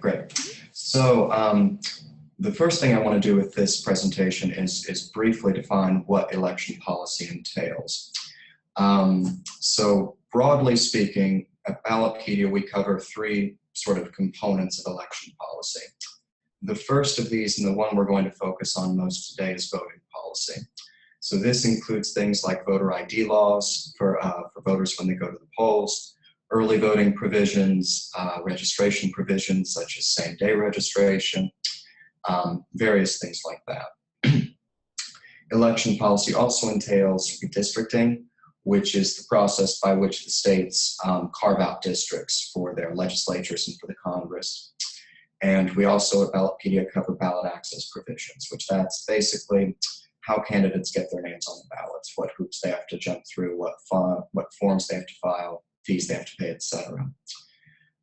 Great. So the first thing I want to do with this presentation is briefly define what election policy entails. So broadly speaking, at Ballotpedia, we cover three sort of components of election policy. The first of these, and the one we're going to focus on most today, is voting policy. So this includes things like voter ID laws for voters when they go to the polls, early voting provisions, registration provisions such as same-day registration, various things like that. Election policy also entails redistricting, which is the process by which the states carve out districts for their legislatures and for the Congress. And we also at Ballotpedia cover ballot access provisions, which that's basically how candidates get their names on the ballots, what hoops they have to jump through, what forms they have to file, fees they have to pay, etc.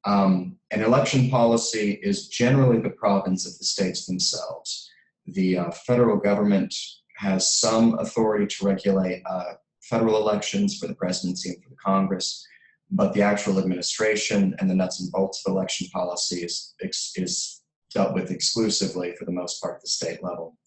And election policy is generally the province of the states themselves. The federal government has some authority to regulate federal elections for the presidency and for the Congress, but the actual administration and the nuts and bolts of election policy is dealt with exclusively, for the most part, at the state level.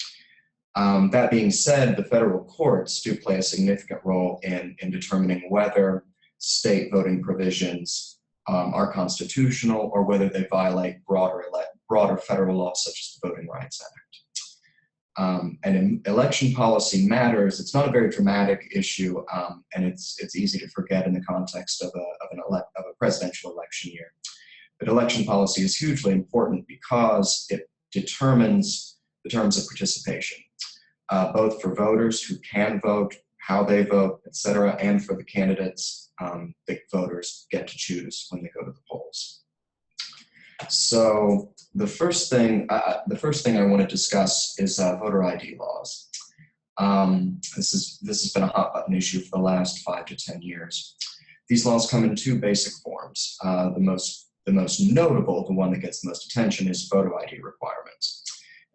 That being said, the federal courts do play a significant role in determining whether state voting provisions are constitutional or whether they violate broader federal laws such as the Voting Rights Act. And in election policy matters, it's not a very dramatic issue, and it's easy to forget in the context of a presidential election year. But election policy is hugely important because it determines the terms of participation, both for voters who can vote, how they vote, etc., and for the candidates that voters get to choose when they go to the polls. So the first thing I want to discuss is voter ID laws. This has been a hot button issue for the last 5 to 10 years. These laws come in two basic forms. The most notable, the one that gets the most attention, is photo ID requirements.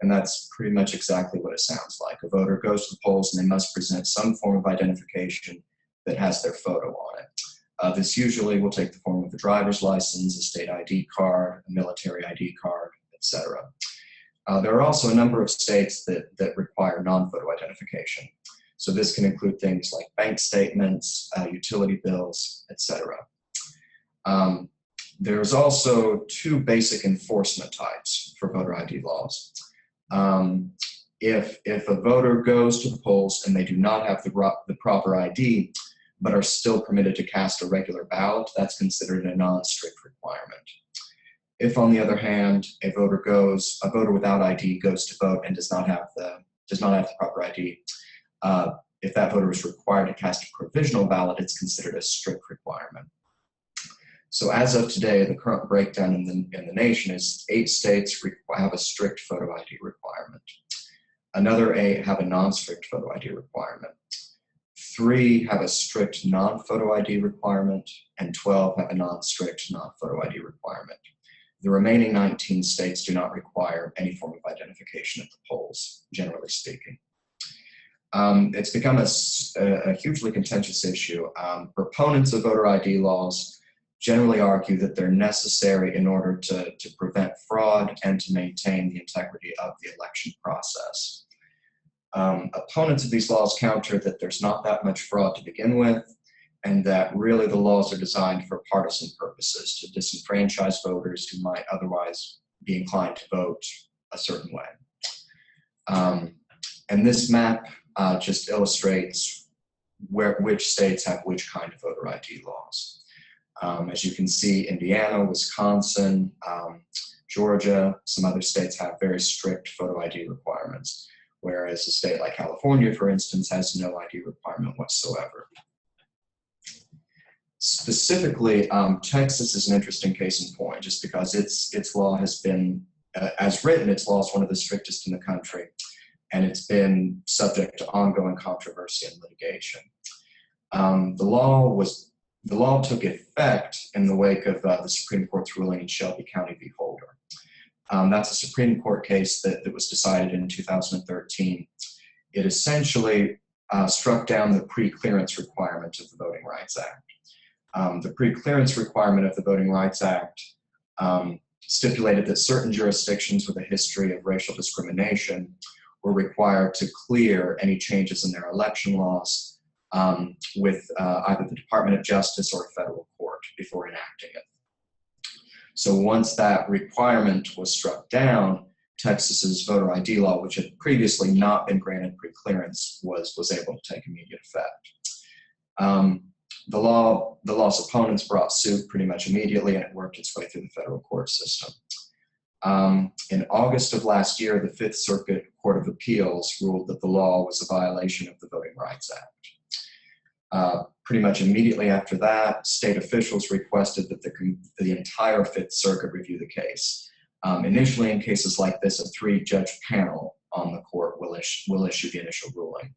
And that's pretty much exactly what it sounds like. A voter goes to the polls and they must present some form of identification that has their photo on it. This usually will take the form of a driver's license, a state ID card, a military ID card, etc. There are also a number of states that require non-photo identification. So this can include things like bank statements, utility bills, etc. There's also two basic enforcement types for voter ID laws. If a voter goes to the polls and they do not have the proper ID, but are still permitted to cast a regular ballot, that's considered a non-strict requirement. If, on the other hand, a voter without ID goes to vote and does not have the proper ID, if that voter is required to cast a provisional ballot, it's considered a strict requirement. So as of today, the current breakdown in the nation is 8 states have a strict photo ID requirement. Another 8 have a non-strict photo ID requirement. 3 have a strict non-photo ID requirement, and 12 have a non-strict non-photo ID requirement. The remaining 19 states do not require any form of identification at the polls, generally speaking. It's become a hugely contentious issue. Proponents of voter ID laws generally argue that they're necessary in order to prevent fraud and to maintain the integrity of the election process. Opponents of these laws counter that there's not that much fraud to begin with, and that really the laws are designed for partisan purposes, to disenfranchise voters who might otherwise be inclined to vote a certain way. And this map just illustrates which states have which kind of voter ID laws. As you can see, Indiana, Wisconsin, Georgia, some other states have very strict photo ID requirements, whereas a state like California, for instance, has no ID requirement whatsoever. Specifically, Texas is an interesting case in point, just because its law has been, as written, its law is one of the strictest in the country, and it's been subject to ongoing controversy and litigation. The law took effect in the wake of the Supreme Court's ruling in Shelby County v. Holder. That's a Supreme Court case that was decided in 2013. It essentially struck down the pre-clearance requirement of the Voting Rights Act. The pre-clearance requirement of the Voting Rights Act stipulated that certain jurisdictions with a history of racial discrimination were required to clear any changes in their election laws with either the Department of Justice or a federal court before enacting it. So once that requirement was struck down, Texas's voter ID law, which had previously not been granted preclearance, was able to take immediate effect. The law's opponents brought suit pretty much immediately, and it worked its way through the federal court system. In August of last year, the Fifth Circuit Court of Appeals ruled that the law was a violation of the Voting Rights Act. Pretty much immediately after that, state officials requested that the entire Fifth Circuit review the case. Initially, in cases like this, a 3-judge panel on the court will issue the initial ruling.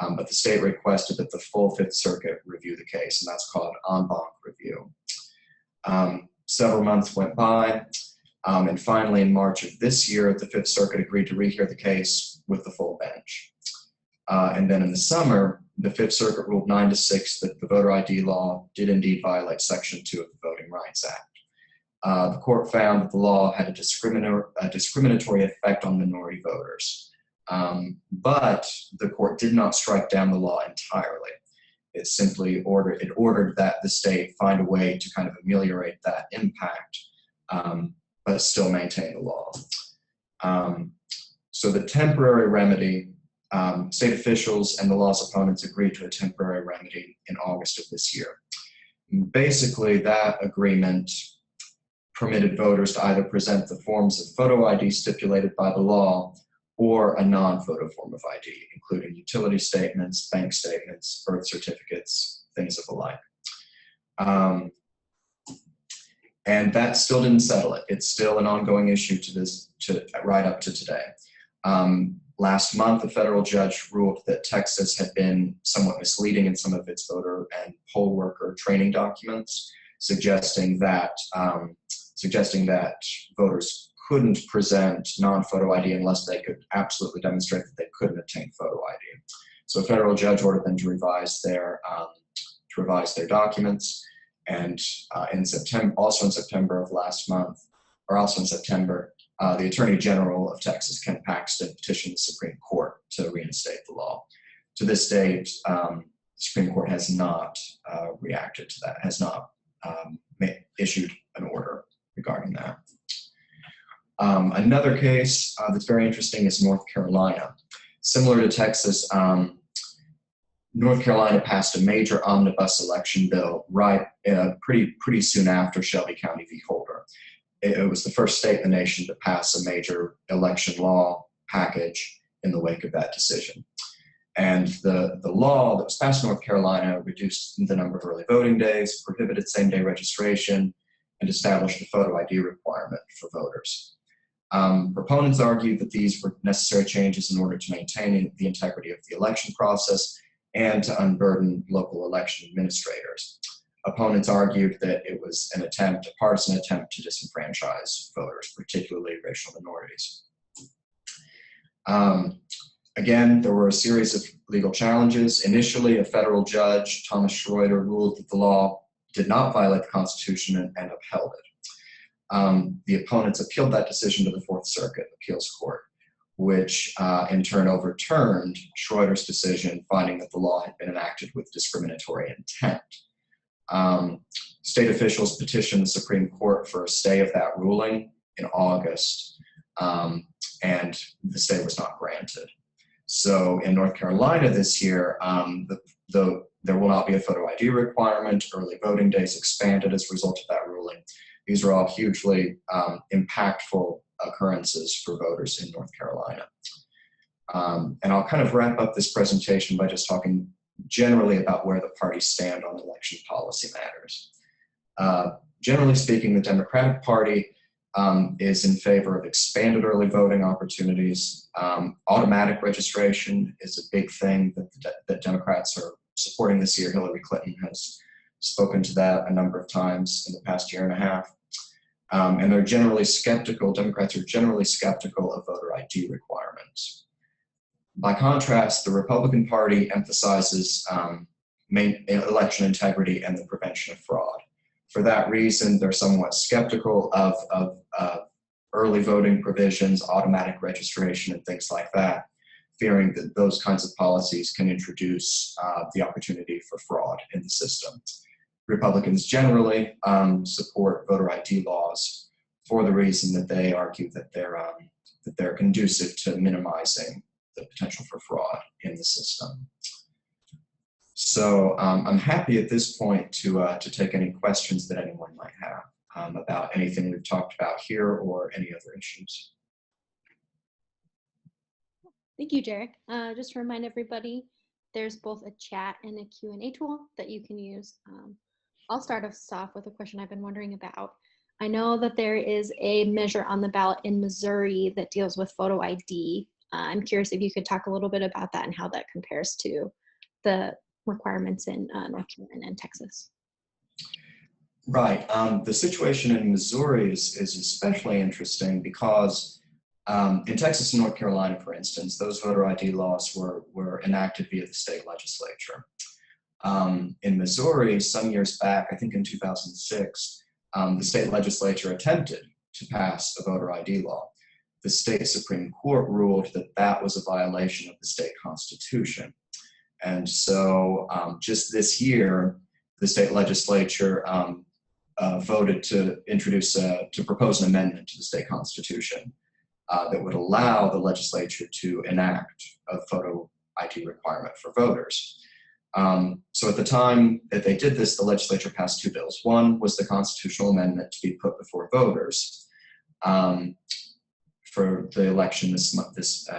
But the state requested that the full Fifth Circuit review the case, and that's called en banc review. Several months went by, and finally in March of this year, the Fifth Circuit agreed to rehear the case with the full bench. And then in the summer, the Fifth Circuit ruled 9-6 that the voter ID law did indeed violate Section 2 of the Voting Rights Act. The court found that the law had a discriminatory effect on minority voters. But the court did not strike down the law entirely. It simply ordered that the state find a way to kind of ameliorate that impact, but still maintain the law. So the temporary remedy, state officials and the law's opponents agreed to a temporary remedy in August of this year. Basically, that agreement permitted voters to either present the forms of photo ID stipulated by the law or a non-photo form of ID, including utility statements, bank statements, birth certificates, things of the like. And that still didn't settle it. It's still an ongoing issue right up to today. Last month, a federal judge ruled that Texas had been somewhat misleading in some of its voter and poll worker training documents, suggesting that voters couldn't present non-photo ID unless they could absolutely demonstrate that they couldn't obtain photo ID. So a federal judge ordered them to revise their documents. And in September of last month, or also in September, the Attorney General of Texas, Ken Paxton, petitioned the Supreme Court to reinstate the law. To this date, the Supreme Court has not reacted to that, has not issued an order regarding that. Another case that's very interesting is North Carolina. Similar to Texas, North Carolina passed a major omnibus election bill pretty soon after Shelby County v. Holder. It was the first state in the nation to pass a major election law package in the wake of that decision. And the law that was passed in North Carolina reduced the number of early voting days, prohibited same-day registration, and established a photo ID requirement for voters. Proponents argued that these were necessary changes in order to maintain the integrity of the election process and to unburden local election administrators. Opponents argued that it was a partisan attempt to disenfranchise voters, particularly racial minorities. Again, there were a series of legal challenges. Initially, a federal judge, Thomas Schroeder, ruled that the law did not violate the Constitution and upheld it. The opponents appealed that decision to the Fourth Circuit Appeals Court, which in turn overturned Schroeder's decision, finding that the law had been enacted with discriminatory intent. State officials petitioned the Supreme Court for a stay of that ruling in August, and the stay was not granted. So in North Carolina this year, there will not be a photo ID requirement. Early voting days expanded as a result of that ruling. These are all hugely impactful occurrences for voters in North Carolina. And I'll kind of wrap up this presentation by just talking generally about where the parties stand on election policy matters. Generally speaking, the Democratic Party is in favor of expanded early voting opportunities. Automatic registration is a big thing that Democrats are supporting this year. Hillary Clinton has spoken to that a number of times in the past year and a half. And they're generally skeptical, Democrats are generally skeptical of voter ID requirements. By contrast, the Republican Party emphasizes election integrity and the prevention of fraud. For that reason, they're somewhat skeptical of early voting provisions, automatic registration, and things like that, fearing that those kinds of policies can introduce the opportunity for fraud in the system. Republicans generally support voter ID laws for the reason that they argue that they're conducive to minimizing the potential for fraud in the system. So I'm happy at this point to take any questions that anyone might have about anything we've talked about here or any other issues. Thank you, Jarek. Just to remind everybody, there's both a chat and a Q&A tool that you can use. I'll start us off with a question I've been wondering about. I know that there is a measure on the ballot in Missouri that deals with photo ID. I'm curious if you could talk a little bit about that and how that compares to the requirements in North Carolina and Texas. Right. The situation in Missouri is especially interesting because in Texas and North Carolina, for instance, those voter ID laws were enacted via the state legislature. In Missouri, some years back, I think in 2006, the state legislature attempted to pass a voter ID law. The state Supreme Court ruled that that was a violation of the state constitution. And so just this year, the state legislature voted to propose an amendment to the state constitution that would allow the legislature to enact a photo ID requirement for voters. So at the time that they did this, the legislature passed two bills. One was the constitutional amendment to be put before voters for the election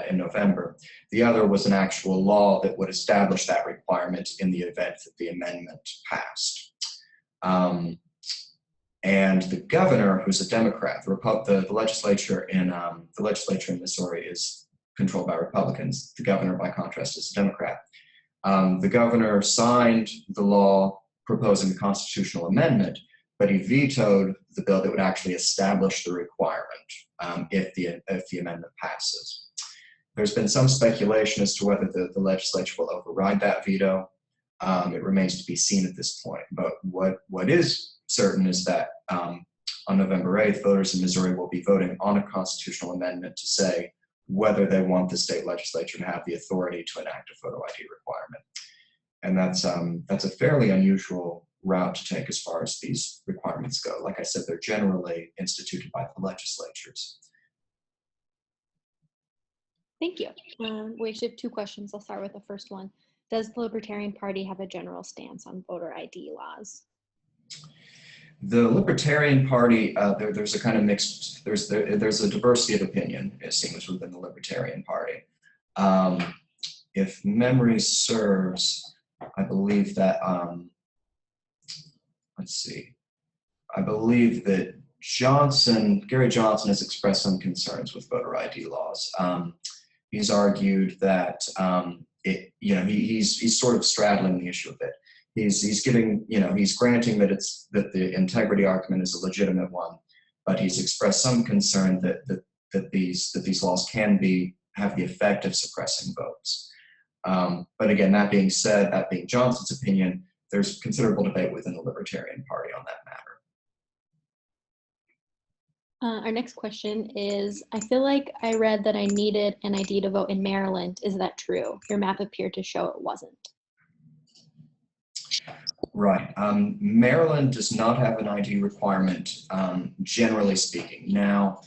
in November. The other was an actual law that would establish that requirement in the event that the amendment passed. And the governor, who's a Democrat, the legislature in Missouri is controlled by Republicans. The governor, by contrast, is a Democrat. The governor signed the law proposing the constitutional amendment, but he vetoed the bill that would actually establish the requirement if the amendment passes. There's been some speculation as to whether the legislature will override that veto. It remains to be seen at this point. But what is certain is that on November 8th, voters in Missouri will be voting on a constitutional amendment to say whether they want the state legislature to have the authority to enact a photo ID requirement. And that's a fairly unusual route to take as far as these requirements go. Like I said, they're generally instituted by the legislatures. Thank you. We actually have two questions. I'll start with the first one. Does the Libertarian Party have a general stance on voter ID laws? The Libertarian Party, there's a kind of mixed, there's a diversity of opinion, it seems, within the Libertarian Party. If memory serves, I believe that, I believe that Gary Johnson has expressed some concerns with voter ID laws. He's argued that he's sort of straddling the issue a bit. He's granting that the integrity argument is a legitimate one, but he's expressed some concern that these laws can have the effect of suppressing votes. But again, that being said, that being Johnson's opinion, there's considerable debate within the Libertarian Party on that matter. Our next question is, I feel like I read that I needed an ID to vote in Maryland. Is that true? Your map appeared to show it wasn't. Right. Maryland does not have an ID requirement, generally speaking. Now,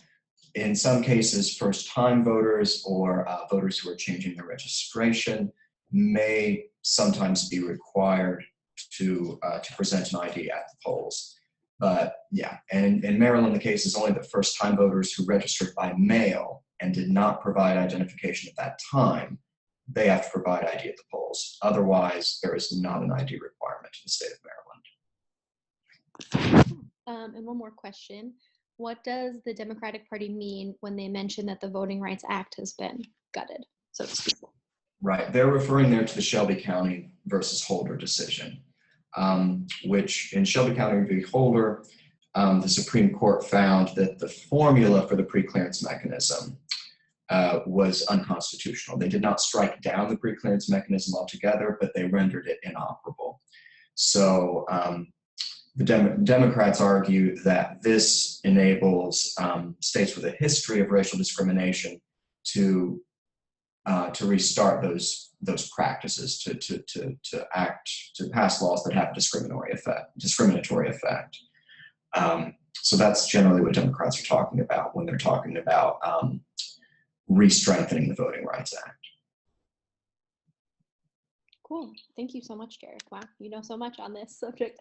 in some cases, first-time voters or voters who are changing their registration may sometimes be required to present an ID at the polls. But yeah, and in Maryland, the case is only that first-time voters who registered by mail and did not provide identification at that time, they have to provide ID at the polls. Otherwise, there is not an ID requirement in the state of Maryland. And one more question. What does the Democratic Party mean when they mention that the Voting Rights Act has been gutted, so to speak? Right, they're referring there to the Shelby County versus Holder decision, which in Shelby County v. Holder, the Supreme Court found that the formula for the preclearance mechanism was unconstitutional. They did not strike down the preclearance mechanism altogether, but they rendered it inoperable. So Democrats argue that this enables states with a history of racial discrimination to restart those practices, to pass laws that have discriminatory effect. So that's generally what Democrats are talking about when they're talking about re-strengthening the Voting Rights Act. Cool. Thank you so much, Derek. Wow, you know so much on this subject.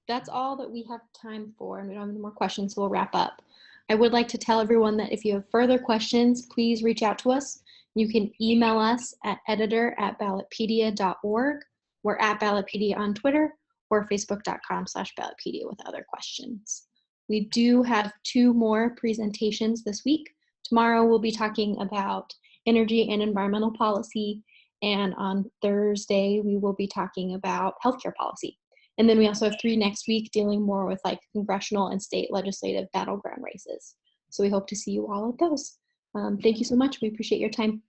That's all that we have time for, and we don't have any more questions, so we'll wrap up. I would like to tell everyone that if you have further questions, please reach out to us. You can email us at editor@ballotpedia.org. We're at Ballotpedia on Twitter, or facebook.com/ballotpedia with other questions. We do have 2 more presentations this week. Tomorrow we'll be talking about energy and environmental policy, and on Thursday we will be talking about healthcare policy. And then we also have 3 next week dealing more with like congressional and state legislative battleground races. So we hope to see you all at those. Thank you so much. We appreciate your time.